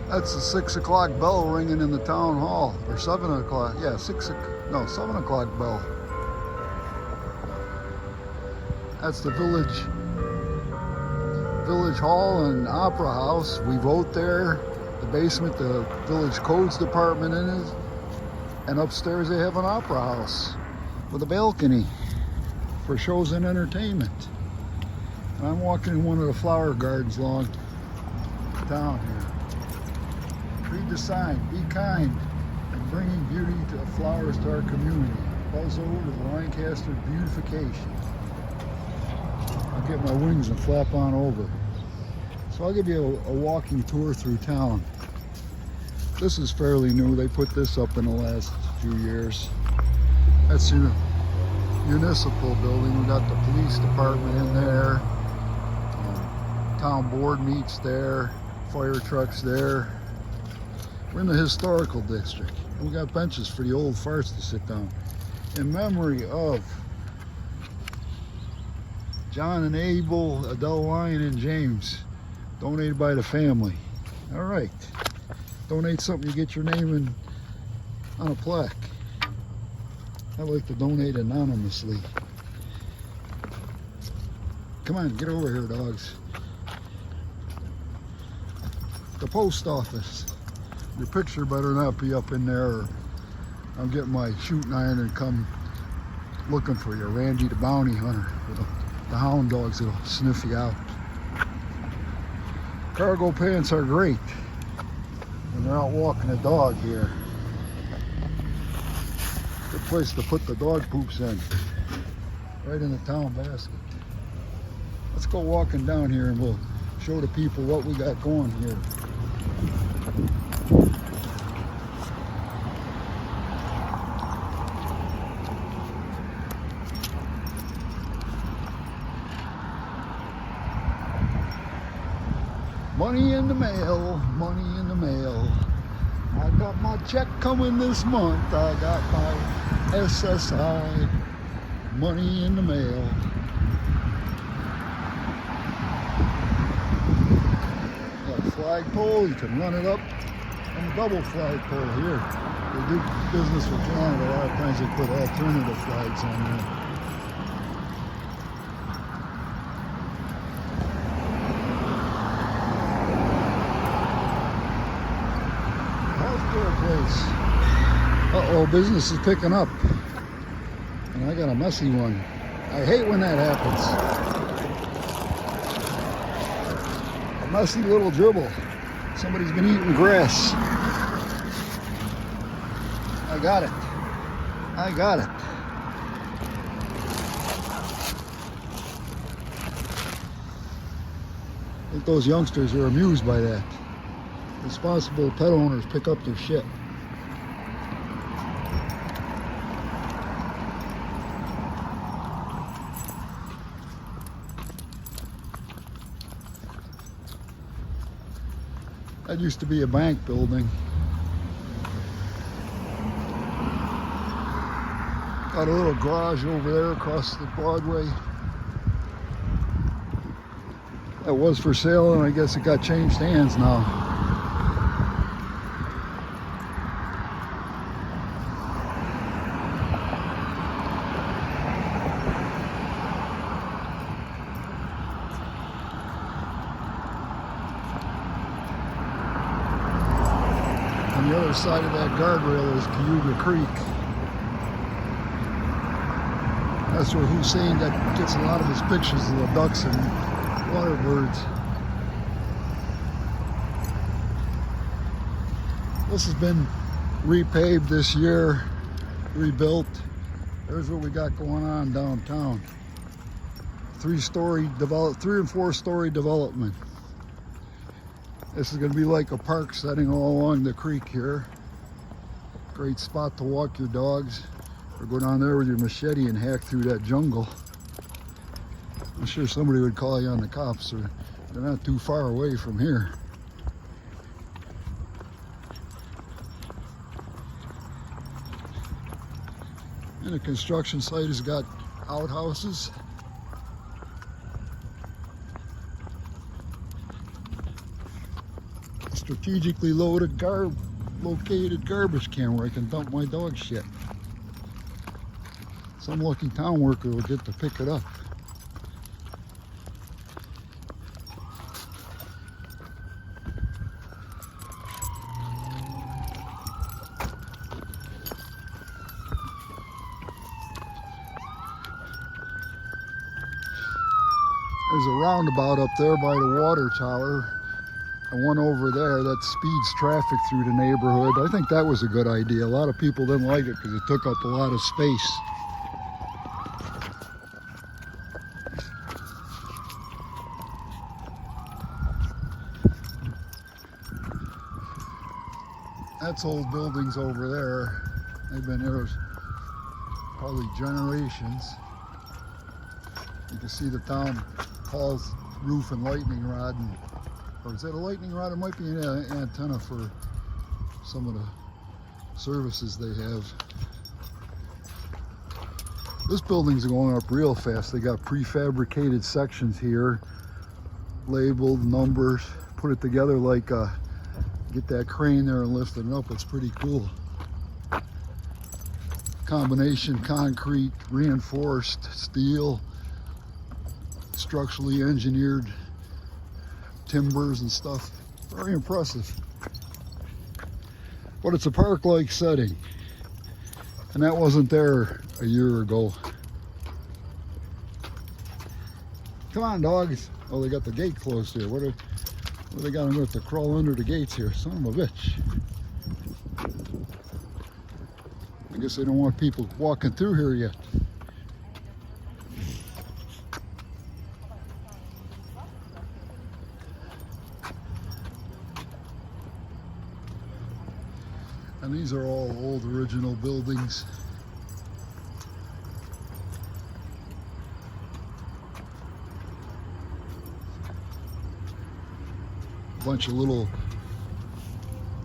That's the 6 o'clock bell ringing in the town hall, or 7 o'clock. Yeah, 7 o'clock bell. That's the village hall and opera house. We vote there. The basement, the village codes department in it, and upstairs they have an opera house with a balcony for shows and entertainment. And I'm walking in one of the flower gardens along town here. Read the sign, be kind, and bringing beauty to flowers to our community. Buzz over to the Lancaster beautification. I'll get my wings and flap on over. So I'll give you a walking tour through town. This is fairly new. They put this up in the last few years. That's the municipal building. We got the police department in there. Town board meets there. Fire trucks there. We're in the historical district. We got benches for the old farts to sit down. In memory of John and Abel, Adele Lyon, and James. Donated by the family. All right. Donate something, you get your name in on a plaque. I like to donate anonymously. Come on, get over here, dogs. The post office. Your picture better not be up in there, or I'll get my shooting iron and come looking for you. Randy the bounty hunter with the hound dogs that'll sniff you out. Cargo pants are great when you're out walking a dog here. Good place to put the dog poops in. Right in the town basket. Let's go walking down here and we'll show the people what we got going here. Money in the mail, money in the mail. I got my check coming this month. I got my SSI. Money in the mail. Got a flagpole, you can run it up on a double flagpole here. They do business with Canada. A lot of times they put alternative flags on there. Place. Uh-oh, business is picking up. And I got a messy one. I hate when that happens. A messy little dribble. Somebody's been eating grass. I got it. I got it. I think those youngsters are amused by that. Responsible pet owners pick up their shit. That used to be a bank building. Got a little garage over there across the Broadway. That was for sale, and I guess it got changed hands now. On the other side of that guardrail is Cayuga Creek. That's where Hussein gets a lot of his pictures of the ducks and water birds. This has been repaved this year, rebuilt. There's what we got going on downtown. 3 and 4-story development. This is going to be like a park setting all along the creek here. Great spot to walk your dogs, or go down there with your machete and hack through that jungle. I'm sure somebody would call you on the cops, or they're not too far away from here. And the construction site has got outhouses. strategically located garbage can where I can dump my dog shit. Some lucky town worker will get to pick it up. There's a roundabout up there by the water tower, and one over there that speeds traffic through the neighborhood. I think that was a good idea. A lot of people didn't like it because it took up a lot of space. That's old buildings over there. They've been there probably generations. You can see the town hall's roof and lightning rod, or is that a lightning rod? It might be an antenna for some of the services they have. This building's going up real fast. They got prefabricated sections here, labeled, numbers, put it together like get that crane there and lift it up. It's pretty cool. Combination concrete, reinforced steel, structurally engineered timbers and stuff. Very impressive. But it's a park-like setting, and that wasn't there a year ago. Come on, dogs. Oh, they got the gate closed here. What they got? I'm going to have to crawl under the gates here. Son of a bitch. I guess they don't want people walking through here yet. And these are all old original buildings. A bunch of little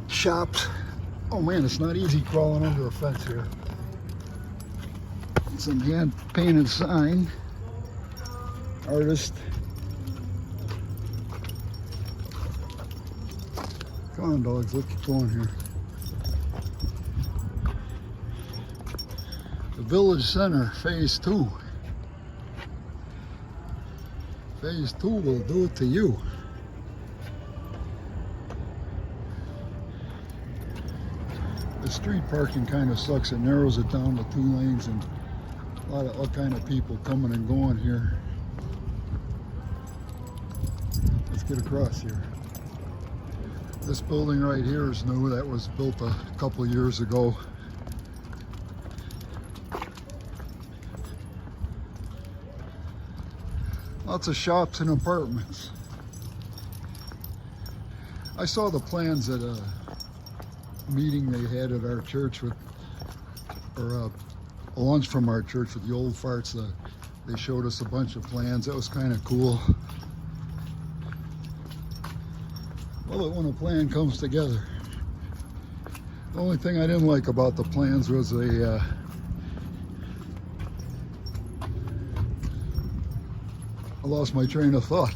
shops. Oh man, it's not easy crawling under a fence here. Some hand painted sign. Artist. Come on, dogs, let's keep going here. The Village Center, Phase 2. Phase 2 will do it to you. The street parking kind of sucks. It narrows it down to 2 lanes and a lot of all kind of people coming and going here. Let's get across here. This building right here is new. That was built a couple years ago. Lots of shops and apartments. I saw the plans at a meeting they had at our church with, or a lunch from our church with the old farts. They showed us a bunch of plans. That was kind of cool. Love it when a plan comes together. The only thing I didn't like about the plans was I lost my train of thought.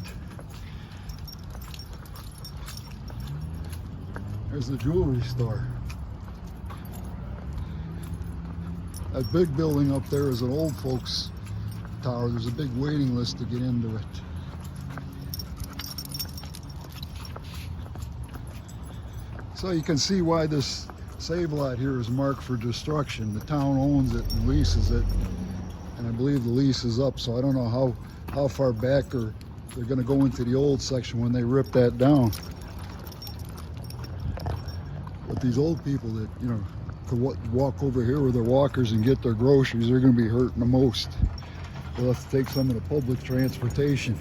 There's the jewelry store. That big building up there is an old folks tower. There's a big waiting list to get into it. So you can see why this save lot here is marked for destruction. The town owns it and leases it, and I believe the lease is up, so I don't know how far back or they're going to go into the old section when they rip that down. But these old people that, you know, could walk over here with their walkers and get their groceries, they're going to be hurting the most. They'll have to take some of the public transportation.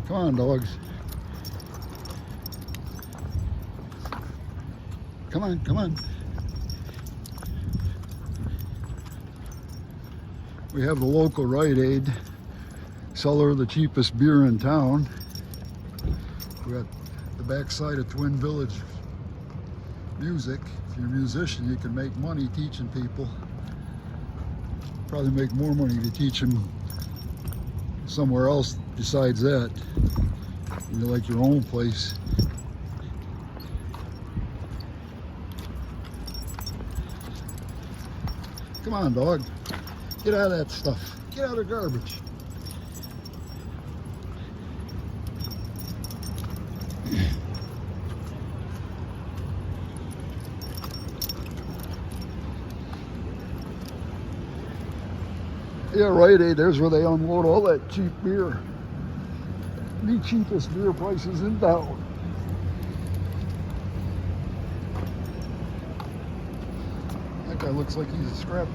Come on, dogs. Come on, come on. We have the local Rite Aid, seller of the cheapest beer in town. We got the backside of Twin Village music. If you're a musician, you can make money teaching people. Probably make more money to teach them somewhere else besides that. You like your own place. Come on, dog. Get out of that stuff. Get out of the garbage. Yeah, right, eh? There's where they unload all that cheap beer. The cheapest beer prices in town. That guy looks like he's a scrapper.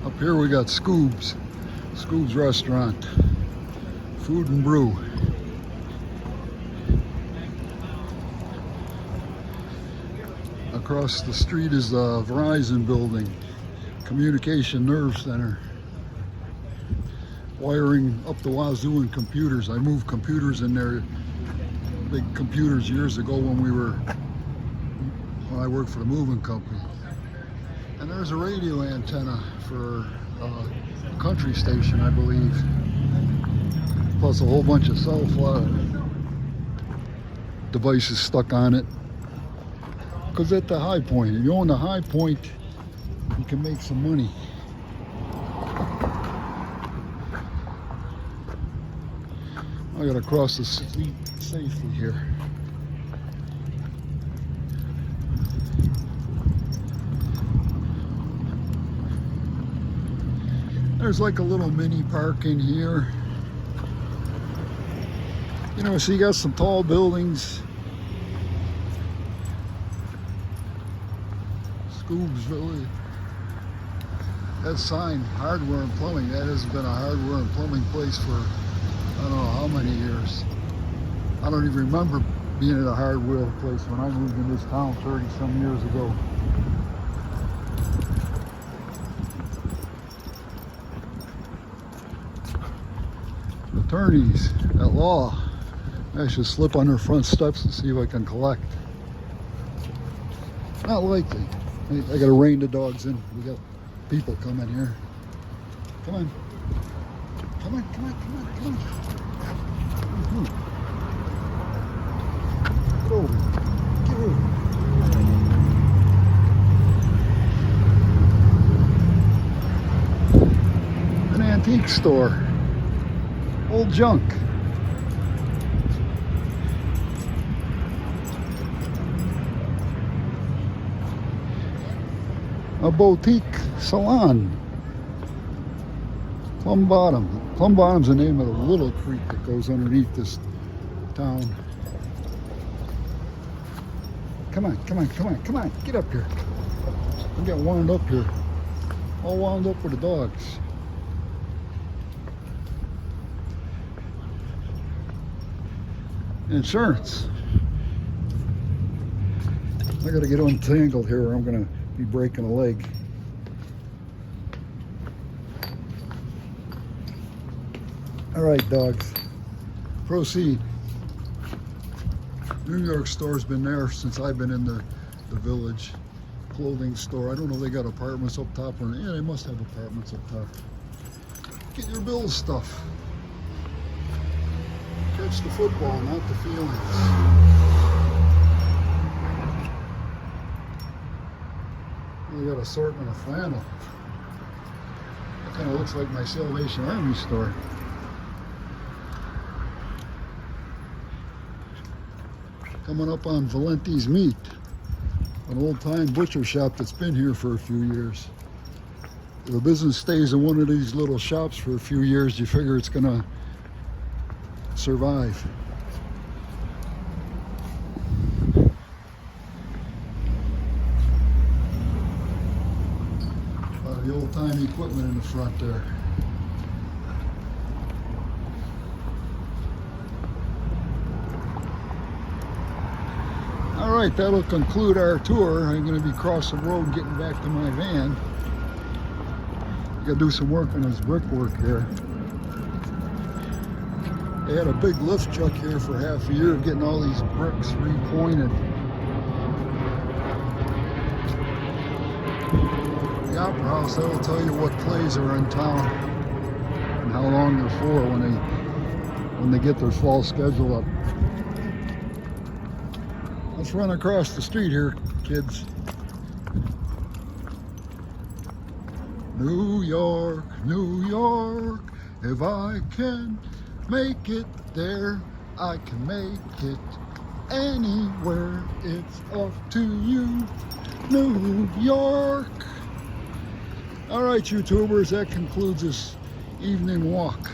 Up here we got Scoob's restaurant. Food and brew. Across the street is the Verizon building, Communication Nerve Center. Wiring up the wazoo in computers. I moved computers in there, big computers years ago when I worked for the moving company. And there's a radio antenna for a country station, I believe. Plus a whole bunch of cell phone devices stuck on it. Because at the high point, if you own the high point, you can make some money. I gotta cross the street safely here. There's like a little mini park in here. You know, so you got some tall buildings. Scoob's really, that sign, hardware and plumbing, that has been a hardware and plumbing place for I don't know how many years. I don't even remember being at a hardware place when I moved in this town 30 some years ago. Attorneys at law. I should slip on their front steps and see if I can collect. Not likely. I gotta rein the dogs in. We got people coming here. Come on. Come on, come on, come on, come on. Get over. Get over. An antique store. Old junk. A boutique salon. Plum Bottom. Plum Bottom's the name of the little creek that goes underneath this town. Come on, come on, come on, come on. Get up here. I'm getting wound up here. All wound up with the dogs. Insurance. I gotta get untangled here or I'm gonna be breaking a leg. All right, dogs, proceed. New York store's been there since I've been in the village. Clothing store. I don't know if they got apartments up top or not. Yeah, they must have apartments up top. Get your Bills stuff. Catch the football, not the feelings. They got assortment of flannel. That kind of looks like my Salvation Army store. Coming up on Valenti's Meat, an old-time butcher shop that's been here for a few years. If a business stays in one of these little shops for a few years, you figure it's gonna survive. The old-time equipment in the front there. All right, that'll conclude our tour. I'm going to be crossing the road getting back to my van. Got to do some work on this brickwork here. They had a big lift truck here for half a year getting all these bricks repointed. The Opera House, that'll tell you what plays are in town. how long they're for when they get their fall schedule up. Let's run across the street here, kids. New York, New York, if I can make it there, I can make it anywhere. It's up to you, New York. All right, YouTubers, that concludes this evening walk.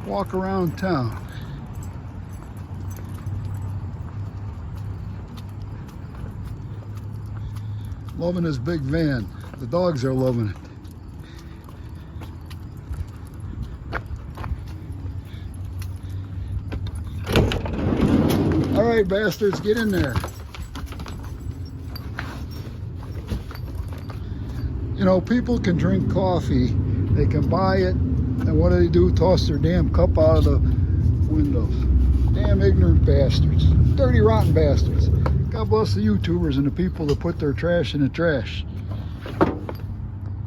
Walk around town. Loving this big van. The dogs are loving it. All right, bastards, get in there. You know, people can drink coffee, they can buy it, and what do? Toss their damn cup out of the windows. Damn ignorant bastards. Dirty, rotten bastards. God bless the YouTubers and the people that put their trash in the trash.